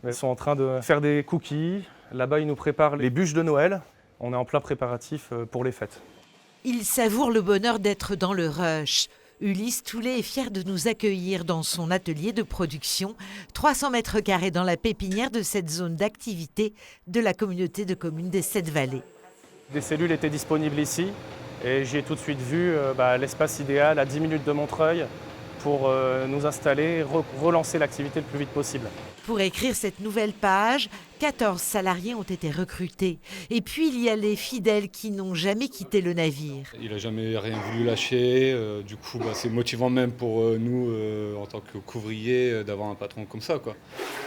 Ils sont en train de faire des cookies. Là-bas, ils nous préparent les bûches de Noël. On est en plein préparatif pour les fêtes. Il savoure le bonheur d'être dans le rush. Ulysse Toulet est fier de nous accueillir dans son atelier de production, 300 mètres carrés dans la pépinière de cette zone d'activité de la communauté de communes des 7 vallées. Des cellules étaient disponibles ici et j'ai tout de suite vu l'espace idéal à 10 minutes de Montreuil pour nous installer, relancer l'activité le plus vite possible. Pour écrire cette nouvelle page, 14 salariés ont été recrutés. Et puis il y a les fidèles qui n'ont jamais quitté le navire. Il n'a jamais rien voulu lâcher, du coup c'est motivant même pour nous en tant que qu'ouvriers d'avoir un patron comme ça, quoi.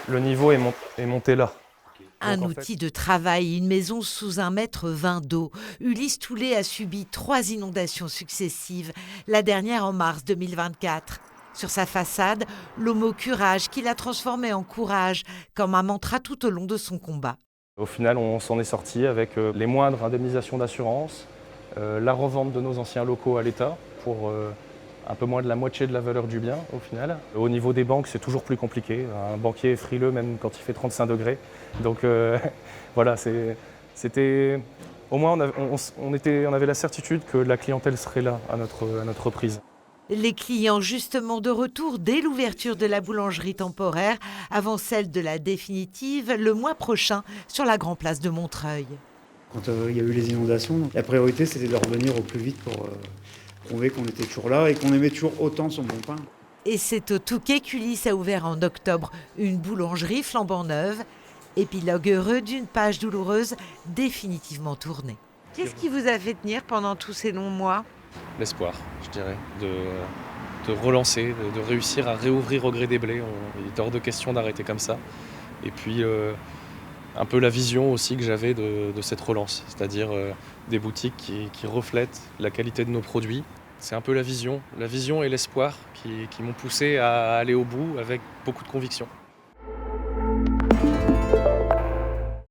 Le niveau est monté là. Un outil de travail, une maison sous 1,20 m d'eau. Ulysse Toulet a subi 3 inondations successives, la dernière en mars 2024. Sur sa façade, le mot curage qu'il a transformé en courage, comme un mantra tout au long de son combat. Au final, on s'en est sorti avec les moindres indemnisations d'assurance, la revente de nos anciens locaux à l'État pour un peu moins de la moitié de la valeur du bien au final. Au niveau des banques, c'est toujours plus compliqué. Un banquier est frileux même quand il fait 35 degrés. Donc voilà, c'était... Au moins, on avait la certitude que la clientèle serait là à notre prise. Les clients justement de retour dès l'ouverture de la boulangerie temporaire, avant celle de la définitive, le mois prochain, sur la Grand Place de Montreuil. Quand il y a eu les inondations, la priorité c'était de revenir au plus vite pour prouver qu'on était toujours là et qu'on aimait toujours autant son bon pain. Et c'est au Touquet qu'Ulysse a ouvert en octobre une boulangerie flambant neuve, épilogue heureux d'une page douloureuse définitivement tournée. Qu'est-ce qui vous a fait tenir pendant tous ces longs mois ? L'espoir, je dirais, de relancer, de réussir à réouvrir au gré des blés. Il est hors de question d'arrêter comme ça. Et puis un peu la vision aussi que j'avais de cette relance, c'est-à-dire des boutiques qui reflètent la qualité de nos produits. C'est un peu la vision et l'espoir qui m'ont poussé à aller au bout avec beaucoup de conviction.